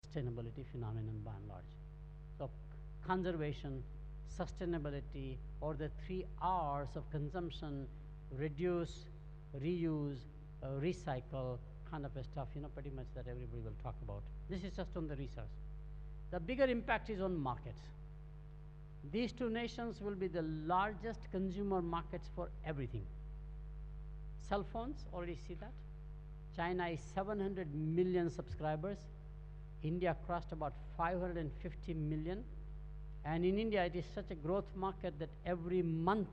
sustainability phenomenon by and large. So conservation, sustainability, or the 3 R's of consumption: reduce, reuse, recycle, kind of a stuff, pretty much that everybody will talk about. This is just on the research. The bigger impact is on markets. These two nations will be the largest consumer markets for everything. Cell phones, already see that. China is 700 million subscribers. India crossed about 550 million. And in India, it is such a growth market that every month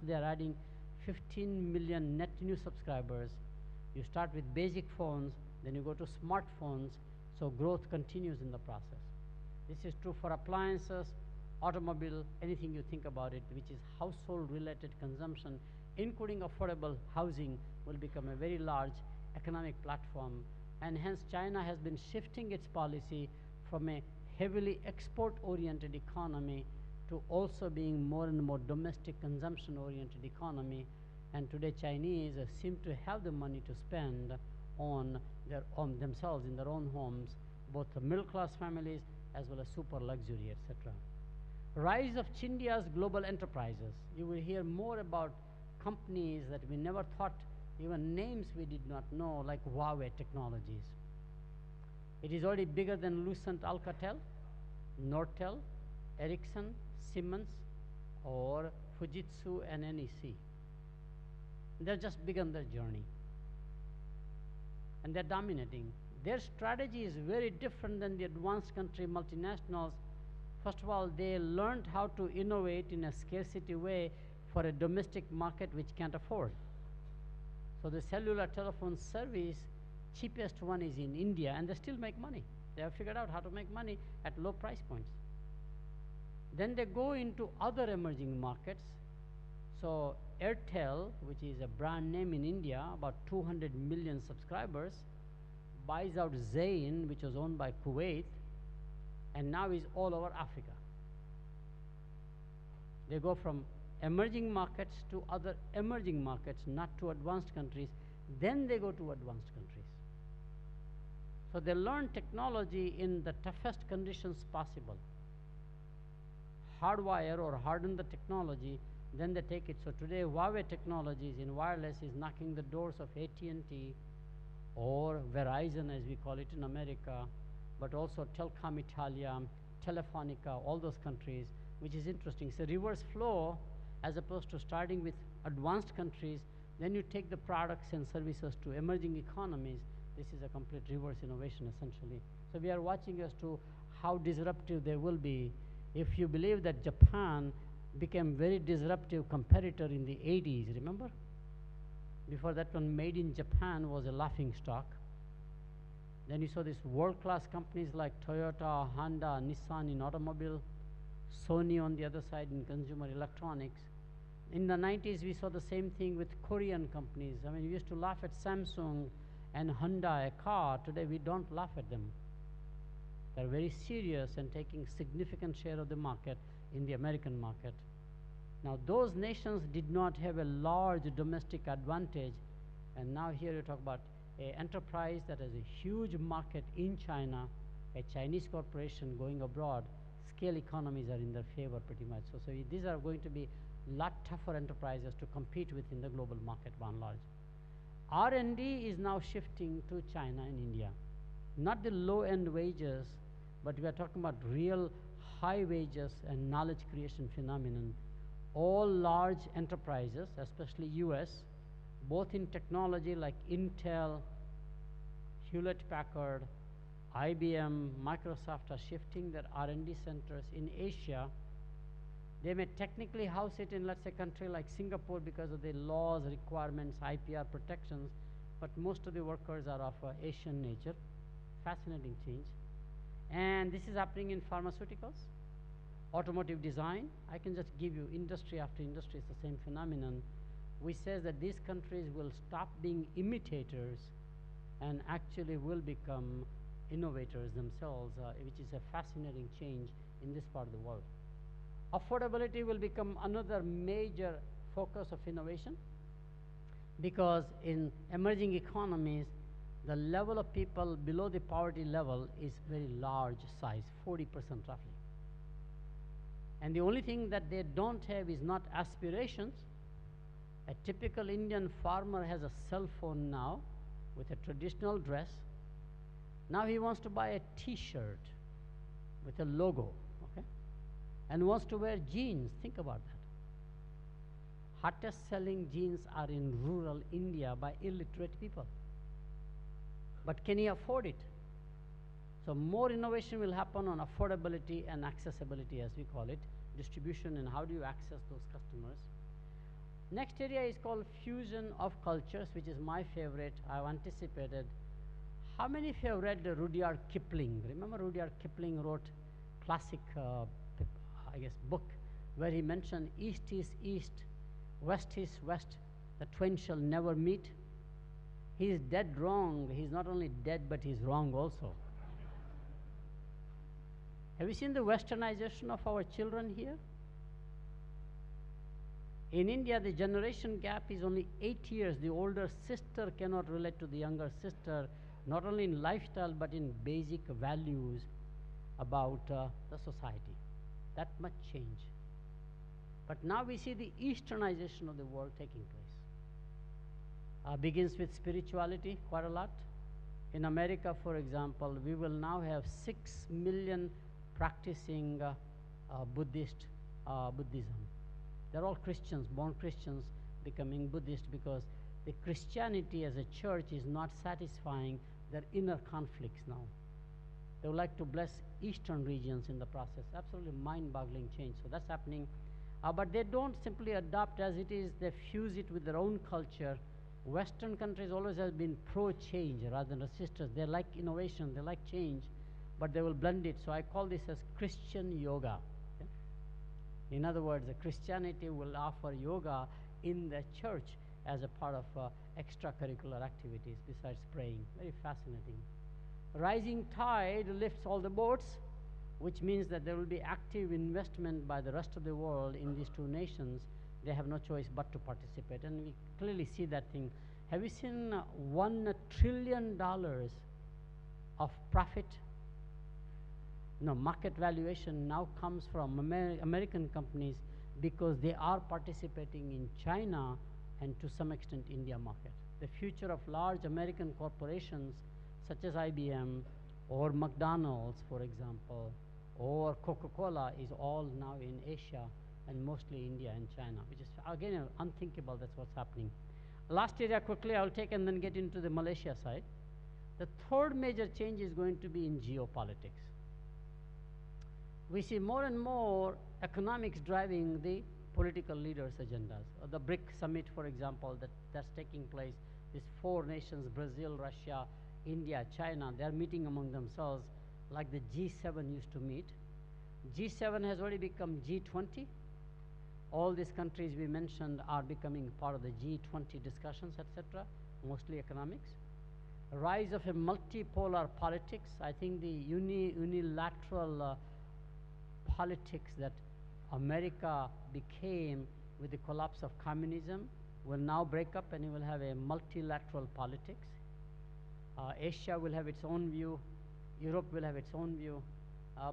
they are adding 15 million net new subscribers. You start with basic phones, then you go to smartphones, so growth continues in the process. This is true for appliances, automobile, anything you think about it, which is household-related consumption, including affordable housing, will become a very large economic platform. And hence, China has been shifting its policy from a heavily export-oriented economy to also being more and more domestic consumption-oriented economy. And today, Chinese seem to have the money to spend on themselves in their own homes, both the middle-class families as well as super luxury, etc. Rise of Chindia's global enterprises. You will hear more about companies that we never thought, even names we did not know, like Huawei Technologies. It is already bigger than Lucent Alcatel, Nortel, Ericsson, Siemens, or Fujitsu and NEC. They've just begun their journey. And they're dominating. Their strategy is very different than the advanced country multinationals. First of all, they learned how to innovate in a scarcity way for a domestic market which can't afford. So the cellular telephone service, cheapest one is in India, and they still make money. They have figured out how to make money at low price points. Then they go into other emerging markets. So Airtel, which is a brand name in India, about 200 million subscribers, buys out Zain, which was owned by Kuwait, and now is all over Africa. They go from emerging markets to other emerging markets, not to advanced countries. Then they go to advanced countries. So they learn technology in the toughest conditions possible. Hardwire or harden the technology, then they take it. So today, Huawei Technologies in wireless is knocking the doors of AT&T or Verizon, as we call it in America, but also Telecom Italia, Telefonica, all those countries, which is interesting. It's a reverse flow, as opposed to starting with advanced countries, then you take the products and services to emerging economies. This is a complete reverse innovation, essentially. So we are watching as to how disruptive they will be. If you believe that Japan became very disruptive competitor in the 80s, remember? Before that one, made in Japan was a laughing stock. Then you saw these world-class companies like Toyota, Honda, Nissan in automobile, Sony on the other side in consumer electronics. In the 90s, we saw the same thing with Korean companies. I mean, we used to laugh at Samsung and Honda, a car. Today, we don't laugh at them. They're very serious and taking significant share of the market in the American market. Now, those nations did not have a large domestic advantage, and now here you talk about an enterprise that has a huge market in China, a Chinese corporation going abroad. Scale economies are in their favor pretty much. So these are going to be a lot tougher enterprises to compete with in the global market by and large. R&D is now shifting to China and India. Not the low-end wages, but we are talking about real high wages and knowledge creation phenomenon. All large enterprises, especially US, both in technology like Intel, Hewlett-Packard, IBM, Microsoft are shifting their R&D centers in Asia. They may technically house it in, let's say, a country like Singapore because of the laws, requirements, IPR protections, but most of the workers are of Asian nature. Fascinating change. And this is happening in pharmaceuticals, automotive design. I can just give you industry after industry. It's the same phenomenon. We say that these countries will stop being imitators and actually will become innovators themselves, which is a fascinating change in this part of the world. Affordability will become another major focus of innovation, because in emerging economies, The level of people below the poverty level is very large size, 40% roughly. And the only thing that they don't have is not aspirations. A typical Indian farmer has a cell phone now with a traditional dress. Now he wants to buy a t-shirt with a logo, okay? And wants to wear jeans. Think about that. Hottest selling jeans are in rural India by illiterate people. But can he afford it? So more innovation will happen on affordability and accessibility, as we call it, distribution, and how do you access those customers. Next area is called fusion of cultures, which is my favorite. I've anticipated. How many of you have read Rudyard Kipling? Remember Rudyard Kipling wrote classic, I guess, book where he mentioned East is East, West is West, the twain shall never meet. He is dead wrong. He's not only dead, but he's wrong also. Have you seen the westernization of our children here? In India, the generation gap is only 8 years. The older sister cannot relate to the younger sister, not only in lifestyle, but in basic values about the society. That much change. But now we see the easternization of the world taking place. Begins with spirituality quite a lot. In America, for example, we will now have 6 million practicing Buddhism. They're all Christians, born Christians, becoming Buddhist because the Christianity as a church is not satisfying their inner conflicts now. They would like to bless eastern regions in the process. Absolutely mind-boggling change. So that's happening. But they don't simply adopt as it is. They fuse it with their own culture. Western countries always have been pro-change rather than resistors. They like innovation. They like change. But they will blend it. So I call this as Christian yoga. Okay? In other words, Christianity will offer yoga in the church as a part of extracurricular activities besides praying. Very fascinating. Rising tide lifts all the boats, which means that there will be active investment by the rest of the world in these two nations. They have no choice but to participate. And we clearly see that thing. Have you seen $1 trillion of profit? No, market valuation now comes from American companies because they are participating in China and to some extent India market. The future of large American corporations such as IBM or McDonald's, for example, or Coca-Cola is all now in Asia and mostly India and China, which is again unthinkable. That's what's happening. Last area quickly I'll take and then get into the Malaysia side. The third major change is going to be in geopolitics. We see more and more economics driving the political leaders' agendas. The BRIC summit, for example, that's taking place. These 4 nations, Brazil, Russia, India, China, they're meeting among themselves like the G7 used to meet. G7 has already become G20. All these countries we mentioned are becoming part of the G20 discussions, etc., mostly economics. Rise of a multipolar politics. I think the unilateral politics that America became with the collapse of communism will now break up and it will have a multilateral politics. Asia will have its own view. Europe will have its own view.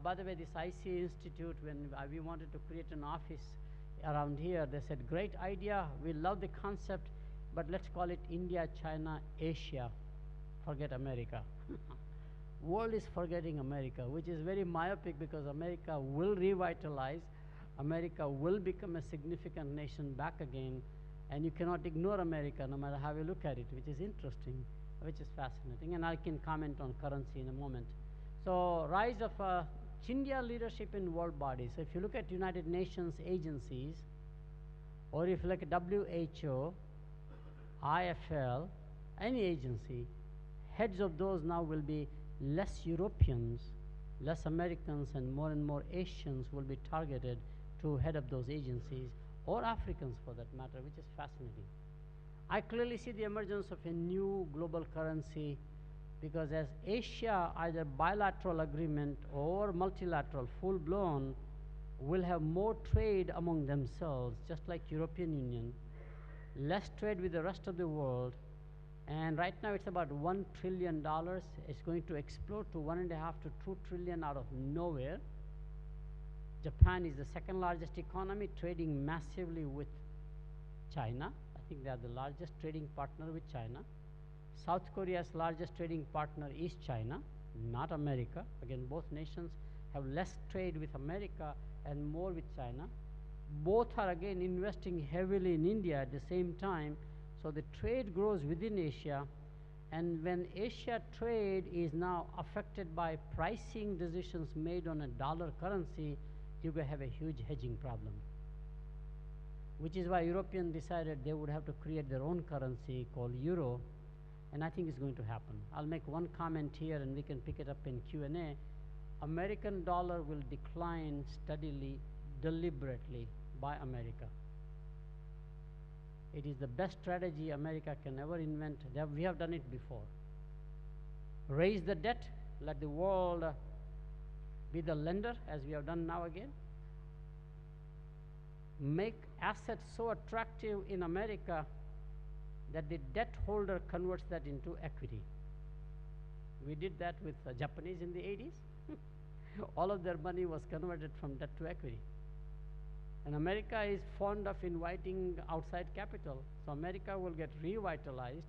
By the way, this IC Institute, when we wanted to create an office around here, they said, great idea, we love the concept, but let's call it India, China, Asia. Forget America. World is forgetting America, which is very myopic because America will revitalize. America will become a significant nation back again, and you cannot ignore America no matter how you look at it, which is interesting, which is fascinating. And I can comment on currency in a moment. So rise of Chindia leadership in world bodies. So if you look at United Nations agencies, or if you look at WHO, IFL, any agency, heads of those now will be less Europeans, less Americans, and more Asians will be targeted to head up those agencies, or Africans for that matter, which is fascinating. I clearly see the emergence of a new global currency because as Asia, either bilateral agreement or multilateral, full-blown, will have more trade among themselves, just like European Union, less trade with the rest of the world, And right now it's about $1 trillion. It's going to explode to 1.5 to 2 trillion out of nowhere. Japan is the second largest economy, trading massively with China. I think they are the largest trading partner with China. South Korea's largest trading partner is China, not America. Again, both nations have less trade with America and more with China. Both are again investing heavily in India at the same time. So the trade grows within Asia. And when Asia trade is now affected by pricing decisions made on a dollar currency, you will have a huge hedging problem. Which is why Europeans decided they would have to create their own currency called euro, and I think it's going to happen. I'll make one comment here and we can pick it up in Q&A. American dollar will decline steadily, deliberately by America. It is the best strategy America can ever invent. We have done it before. Raise the debt, let the world be the lender, as we have done now again. Make assets so attractive in America that the debt holder converts that into equity. We did that with the Japanese in the 80s. All of their money was converted from debt to equity. And America is fond of inviting outside capital. So America will get revitalized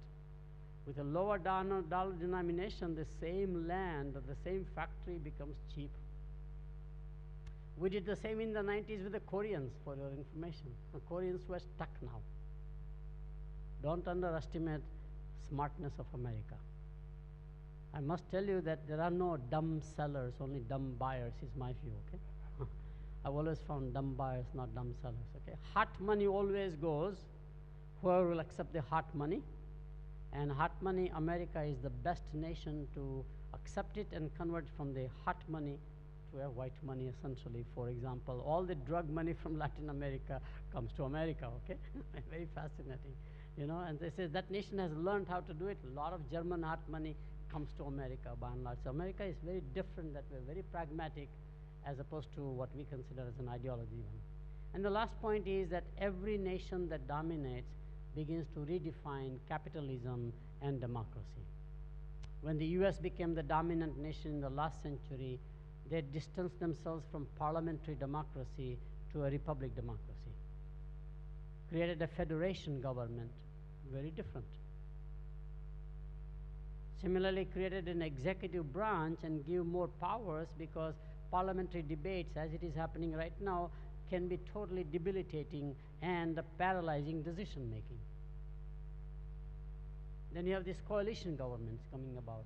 with a lower dollar denomination. The same land, the same factory becomes cheap. We did the same in the 90s with the Koreans, for your information. The Koreans were stuck now. Don't underestimate smartness of America. I must tell you that there are no dumb sellers, only dumb buyers is my view, okay? I've always found dumb buyers, not dumb sellers, okay? Hot money always goes, whoever will accept the hot money. And hot money, America is the best nation to accept it and convert from the hot money to a white money, essentially. For example, all the drug money from Latin America comes to America, okay? Very fascinating, you know, and they say that nation has learned how to do it. A lot of German hot money comes to America by and large. So America is very different that way, very pragmatic as opposed to what we consider as an ideology even. And the last point is that every nation that dominates begins to redefine capitalism and democracy. When the US became the dominant nation in the last century, they distanced themselves from parliamentary democracy to a republic democracy. Created a federation government, very different. Similarly, created an executive branch and give more powers, because parliamentary debates, as it is happening right now, can be totally debilitating and paralyzing decision making. Then you have these coalition governments coming about.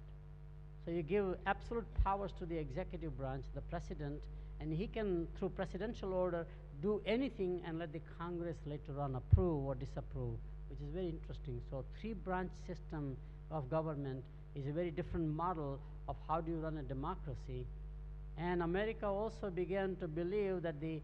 So you give absolute powers to the executive branch, the president, and he can, through presidential order, do anything and let the Congress later on approve or disapprove, which is very interesting. So three-branch system of government is a very different model of how do you run a democracy. And America also began to believe that the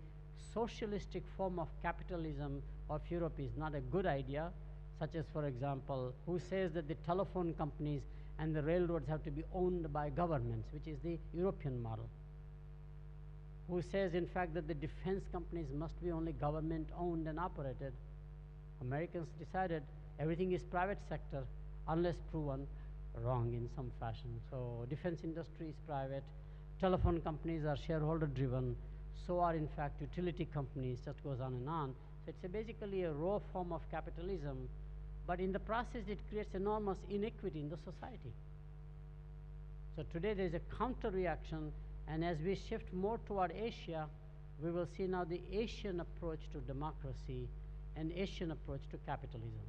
socialistic form of capitalism of Europe is not a good idea, such as, for example, who says that the telephone companies and the railroads have to be owned by governments, which is the European model. Who says, in fact, that the defense companies must be only government owned and operated. Americans decided everything is private sector unless proven wrong in some fashion. So defense industry is private, telephone companies are shareholder driven, so are in fact utility companies, just goes on and on. So it's basically a raw form of capitalism, but in the process it creates enormous inequity in the society. So today there is a counter reaction, and as we shift more toward Asia, we will see now the Asian approach to democracy and Asian approach to capitalism.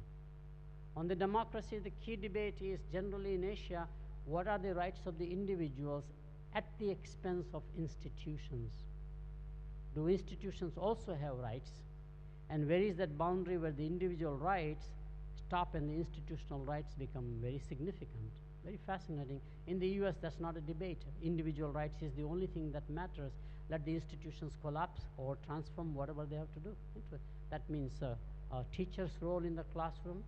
On the democracy, the key debate is generally in Asia, what are the rights of the individuals at the expense of institutions? Do institutions also have rights? And where is that boundary where the individual rights stop and the institutional rights become very significant? Very fascinating. In the US, that's not a debate. Individual rights is the only thing that matters. Let the institutions collapse or transform whatever they have to do. That means a teacher's role in the classroom,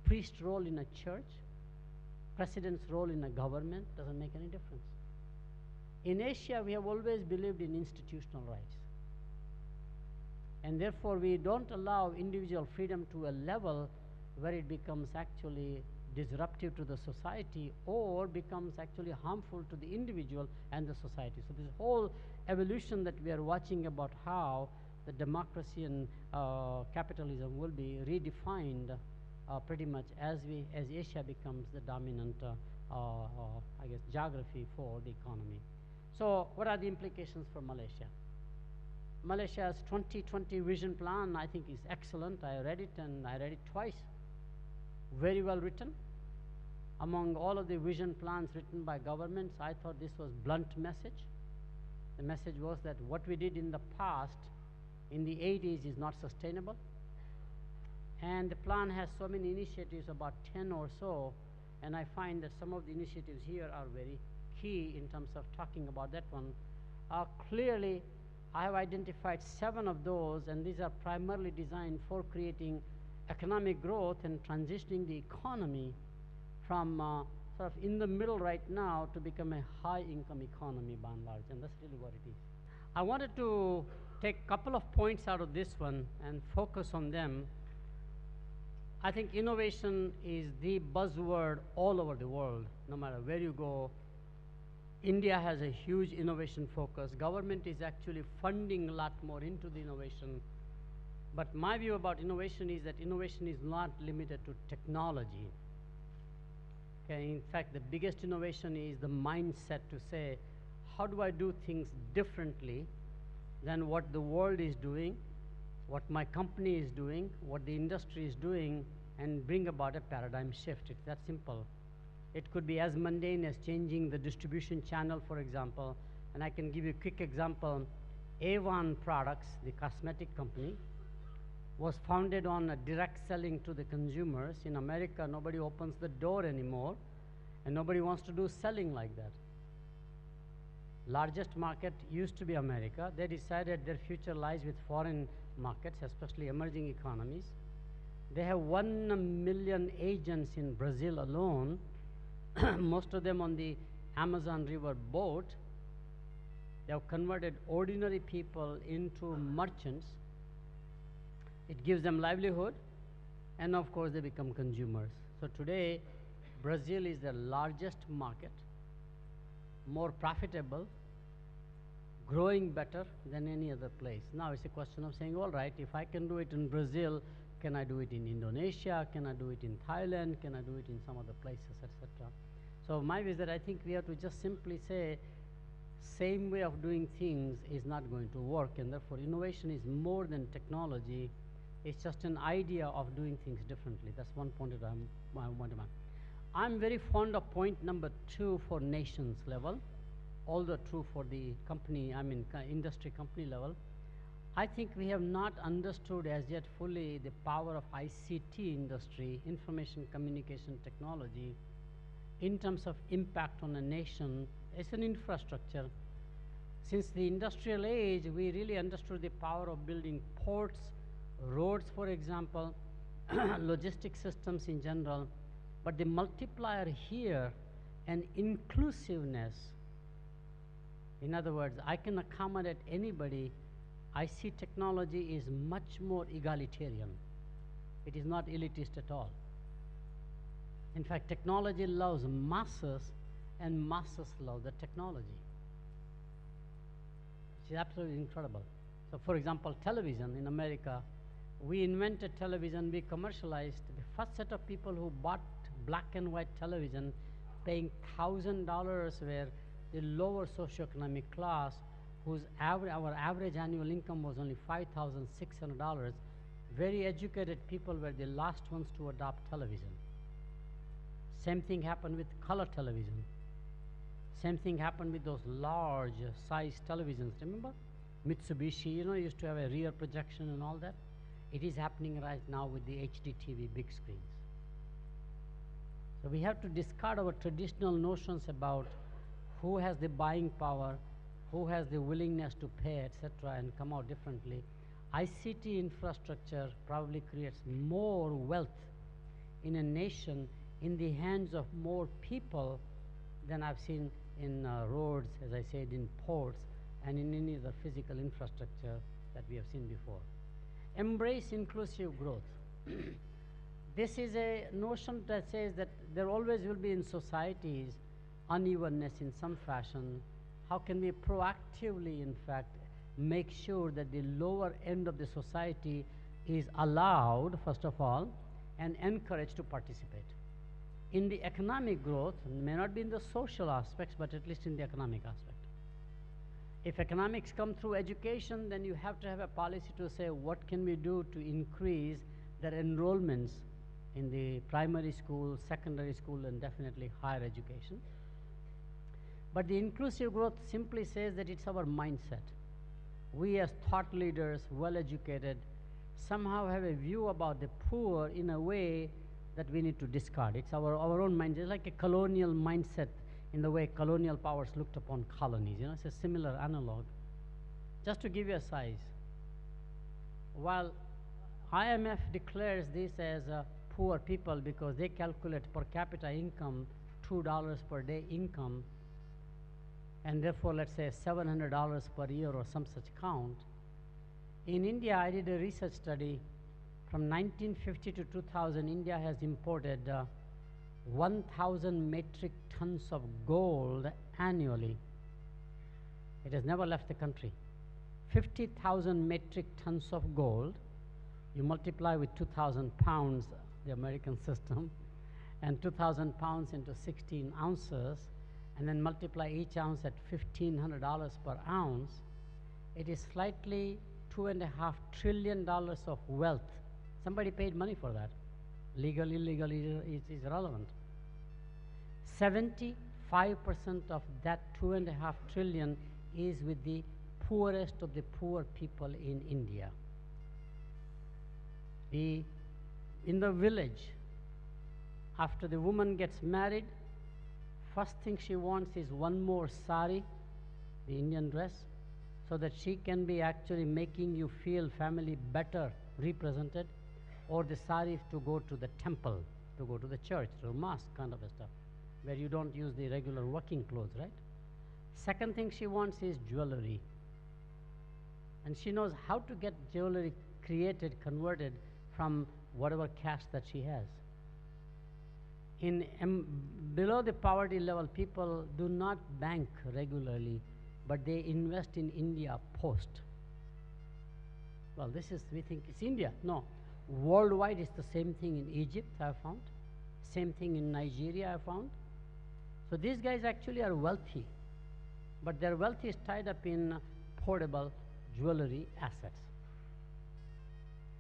priest's role in a church, president's role in a government, doesn't make any difference. In Asia, we have always believed in institutional rights. And therefore, we don't allow individual freedom to a level where it becomes actually disruptive to the society or becomes actually harmful to the individual and the society. So this whole evolution that we are watching about how the democracy and capitalism will be redefined pretty much as Asia becomes the dominant I guess geography for the economy. So what are the implications for Malaysia? Malaysia's 2020 vision plan, I think, is excellent. I read it, and I read it twice. Very well written. Among all of the vision plans written by governments, I thought this was blunt message. The message was that what we did in the past, in the 80s, is not sustainable. And the plan has so many initiatives, about 10 or so, and I find that some of the initiatives here are very key in terms of talking about that one. Clearly, I have identified 7 of those, and these are primarily designed for creating economic growth and transitioning the economy from sort of in the middle right now to become a high-income economy by and large, and that's really what it is. I wanted to take a couple of points out of this one and focus on them. I think innovation is the buzzword all over the world, no matter where you go. India has a huge innovation focus. Government is actually funding a lot more into the innovation. But my view about innovation is that innovation is not limited to technology. Okay, in fact, the biggest innovation is the mindset to say, how do I do things differently than what the world is doing, what my company is doing, what the industry is doing, and bring about a paradigm shift. It's that simple. It could be as mundane as changing the distribution channel, for example. And I can give you a quick example. Avon Products, the cosmetic company, was founded on a direct selling to the consumers. In America, nobody opens the door anymore, and nobody wants to do selling like that. Largest market used to be America. They decided their future lies with foreign markets, especially emerging economies. They have 1 million agents in Brazil alone, most of them on the Amazon River boat. They have converted ordinary people into merchants. It gives them livelihood, and of course they become consumers. So today, Brazil is the largest market, more profitable, growing better than any other place. Now it's a question of saying, all right, if I can do it in Brazil, can I do it in Indonesia? Can I do it in Thailand? Can I do it in some other places, etc.? So my view is that I think we have to just simply say, same way of doing things is not going to work, and therefore innovation is more than technology. It's just an idea of doing things differently. That's one point that I want to make. I'm very fond of point number 2 for nations level, although true for the company, industry company level. I think we have not understood as yet fully the power of ICT industry, information communication technology, in terms of impact on a nation. It's an infrastructure. Since the industrial age, we really understood the power of building ports, roads, for example, logistic systems in general. But the multiplier here and inclusiveness, in other words, I can accommodate anybody. I see technology is much more egalitarian. It is not elitist at all. In fact, technology loves masses, and masses love the technology. It's absolutely incredible. So for example, television in America, we invented television, we commercialized. The first set of people who bought black and white television paying $1,000 were the lower socioeconomic class, our average annual income was only $5,600. Very educated people were the last ones to adopt television. Same thing happened with color television. Same thing happened with those large size televisions. Remember? Mitsubishi, used to have a rear projection and all that. It is happening right now with the HD TV big screens. So we have to discard our traditional notions about who has the buying power, who has the willingness to pay, etc., and come out differently. ICT infrastructure probably creates more wealth in a nation in the hands of more people than I've seen in roads, as I said, in ports, and in any other physical infrastructure that we have seen before. Embrace inclusive growth. This is a notion that says that there always will be in societies unevenness in some fashion. How can we proactively, in fact, make sure that the lower end of the society is allowed, first of all, and encouraged to participate in the economic growth? May not be in the social aspects, but at least in the economic aspect. If economics come through education, then you have to have a policy to say what can we do to increase their enrollments in the primary school, secondary school, and definitely higher education. But the inclusive growth simply says that it's our mindset. We as thought leaders, well-educated, somehow have a view about the poor in a way that we need to discard. It's our own mind. It's like a colonial mindset in the way colonial powers looked upon colonies. You know, it's a similar analog. Just to give you a size, while IMF declares this as poor people because they calculate per capita income, $2 per day income, and therefore let's say $700 per year or some such count. In India, I did a research study. From 1950 to 2000, India has imported 1,000 metric tons of gold annually. It has never left the country. 50,000 metric tons of gold. You multiply with 2,000 pounds, the American system, and 2,000 pounds into 16 ounces, and then multiply each ounce at $1,500 per ounce. It is slightly $2.5 trillion of wealth. Somebody paid money for that. Legal, illegal, is irrelevant. 75% of that $2.5 trillion is with the poorest of the poor people in India. In the village, after the woman gets married, first thing she wants is one more sari, the Indian dress, so that she can be actually making you feel family better represented, or the sari to go to the temple, to go to the church, to mosque kind of a stuff, where you don't use the regular working clothes, right? Second thing she wants is jewelry. And she knows how to get jewelry created, converted from whatever cash that she has. Below the poverty level, people do not bank regularly, but they invest in India Post. Well, we think it's India. No. Worldwide, it's the same thing in Egypt, I found. Same thing in Nigeria, I found. So these guys actually are wealthy, but their wealth is tied up in portable jewelry assets.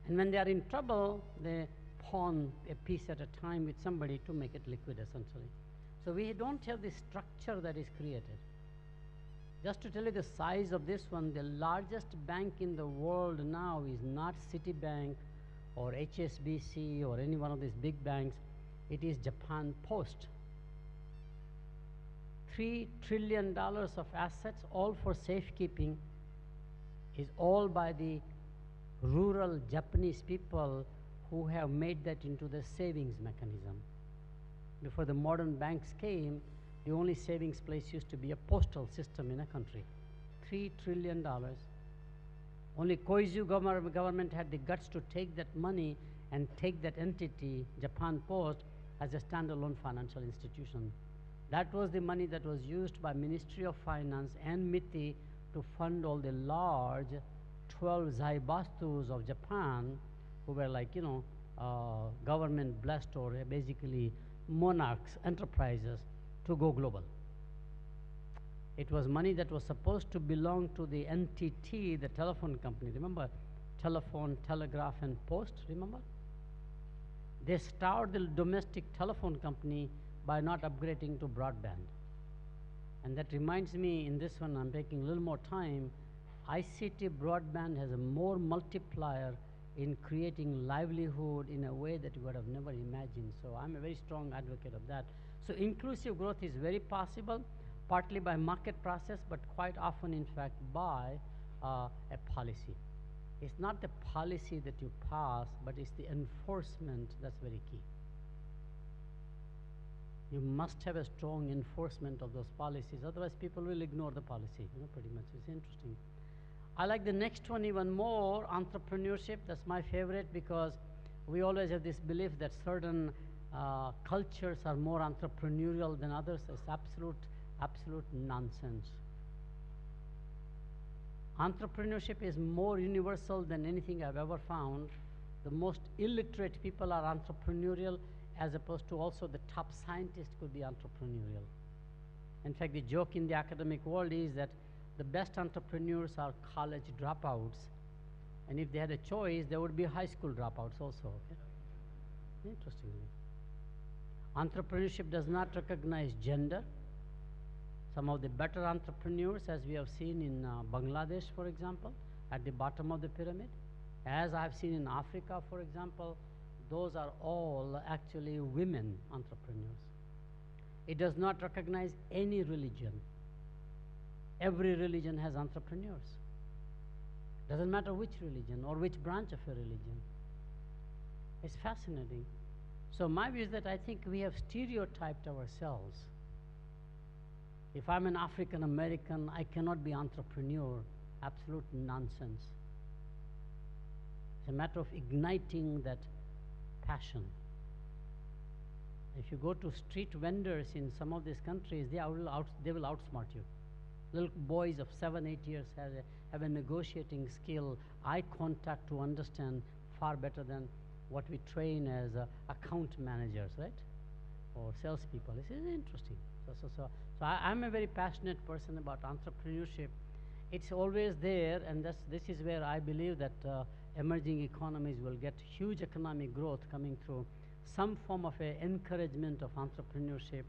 And when they are in trouble, they pawn a piece at a time with somebody to make it liquid, essentially. So we don't have the structure that is created. Just to tell you the size of this one, the largest bank in the world now is not Citibank or HSBC or any one of these big banks. It is Japan Post. $3 trillion of assets, all for safekeeping, is all by the rural Japanese people who have made that into the savings mechanism. Before the modern banks came, the only savings place used to be a postal system in a country. $3 trillion. Only Koizumi government had the guts to take that money and take that entity, Japan Post, as a standalone financial institution. That was the money that was used by Ministry of Finance and MITI to fund all the large 12 zaibastus of Japan, who were like, government blessed or basically monarchs, enterprises, to go global. It was money that was supposed to belong to the NTT, the telephone company. Remember? Telephone, telegraph, and post, remember? They starved the domestic telephone company by not upgrading to broadband. And that reminds me, in this one, I'm taking a little more time, ICT broadband has a more multiplier in creating livelihood in a way that you would have never imagined. So I'm a very strong advocate of that. So inclusive growth is very possible, partly by market process, but quite often, in fact, by a policy. It's not the policy that you pass, but it's the enforcement that's very key. You must have a strong enforcement of those policies, otherwise people will ignore the policy, pretty much. It's interesting. I like the next one even more, entrepreneurship. That's my favorite because We always have this belief that certain cultures are more entrepreneurial than others. It's absolute nonsense. Entrepreneurship is more universal than anything I've ever found. The most illiterate people are entrepreneurial, as opposed to also the top scientists could be entrepreneurial. In fact, the joke in the academic world is that the best entrepreneurs are college dropouts, and if they had a choice, they would be high school dropouts also. Okay? Interestingly. Entrepreneurship does not recognize gender. Some of the better entrepreneurs, as we have seen in Bangladesh, for example, at the bottom of the pyramid, as I've seen in Africa, for example, those are all actually women entrepreneurs. It does not recognize any religion. Every religion has entrepreneurs. Doesn't matter which religion or which branch of a religion. It's fascinating. So my view is that I think we have stereotyped ourselves. If I'm an African American, I cannot be entrepreneur. Absolute nonsense. It's a matter of igniting that passion. If you go to street vendors in some of these countries, they will outsmart you. Little boys of 7, 8 years have a negotiating skill, eye contact to understand far better than what we train as account managers, right? Or salespeople. This is interesting. So I'm a very passionate person about entrepreneurship. It's always there, and this is where I believe that emerging economies will get huge economic growth coming through some form of a encouragement of entrepreneurship,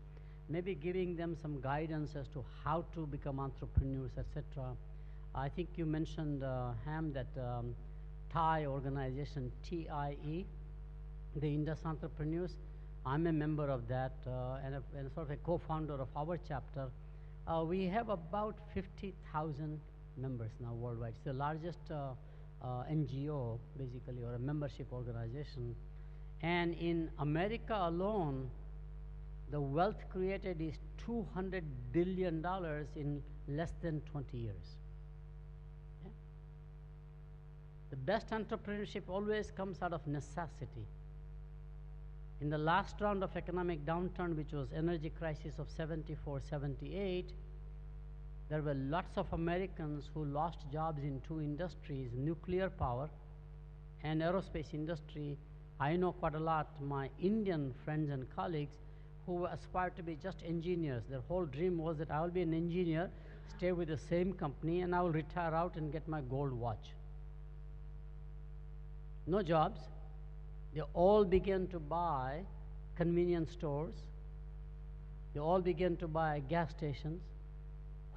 maybe giving them some guidance as to how to become entrepreneurs, etc. I think you mentioned, Ham, that Thai organization, TIE, the Indus Entrepreneurs. I'm a member of that and sort of a co-founder of our chapter. We have about 50,000 members now worldwide. It's the largest NGO, basically, or a membership organization. And in America alone, the wealth created is $200 billion in less than 20 years. Yeah? The best entrepreneurship always comes out of necessity. In the last round of economic downturn, which was energy crisis of 74, 78, there were lots of Americans who lost jobs in two industries, nuclear power and aerospace industry. I know quite a lot my Indian friends and colleagues who aspired to be just engineers. Their whole dream was that I will be an engineer, stay with the same company, and I will retire out and get my gold watch. No jobs. They all began to buy convenience stores. They all began to buy gas stations,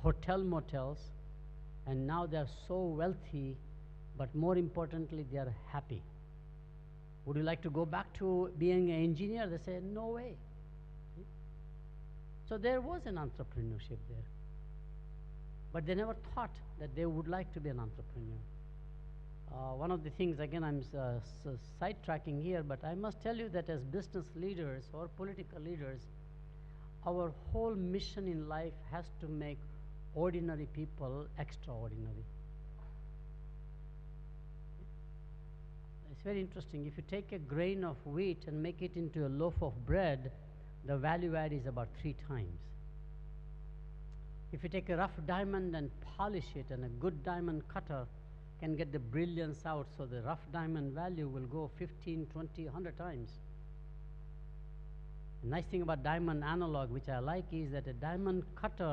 hotel motels, and now they're so wealthy, but more importantly, they are happy. Would you like to go back to being an engineer? They say, no way. So there was an entrepreneurship there. But they never thought that they would like to be an entrepreneur. One of the things, again, I'm sidetracking here, but I must tell you that as business leaders or political leaders, our whole mission in life has to make ordinary people extraordinary. It's very interesting. If you take a grain of wheat and make it into a loaf of bread, the value add is about 3 times. If you take a rough diamond and polish it, and a good diamond cutter can get the brilliance out, so the rough diamond value will go 15, 20, 100 times. The nice thing about diamond analog, which I like, is that a diamond cutter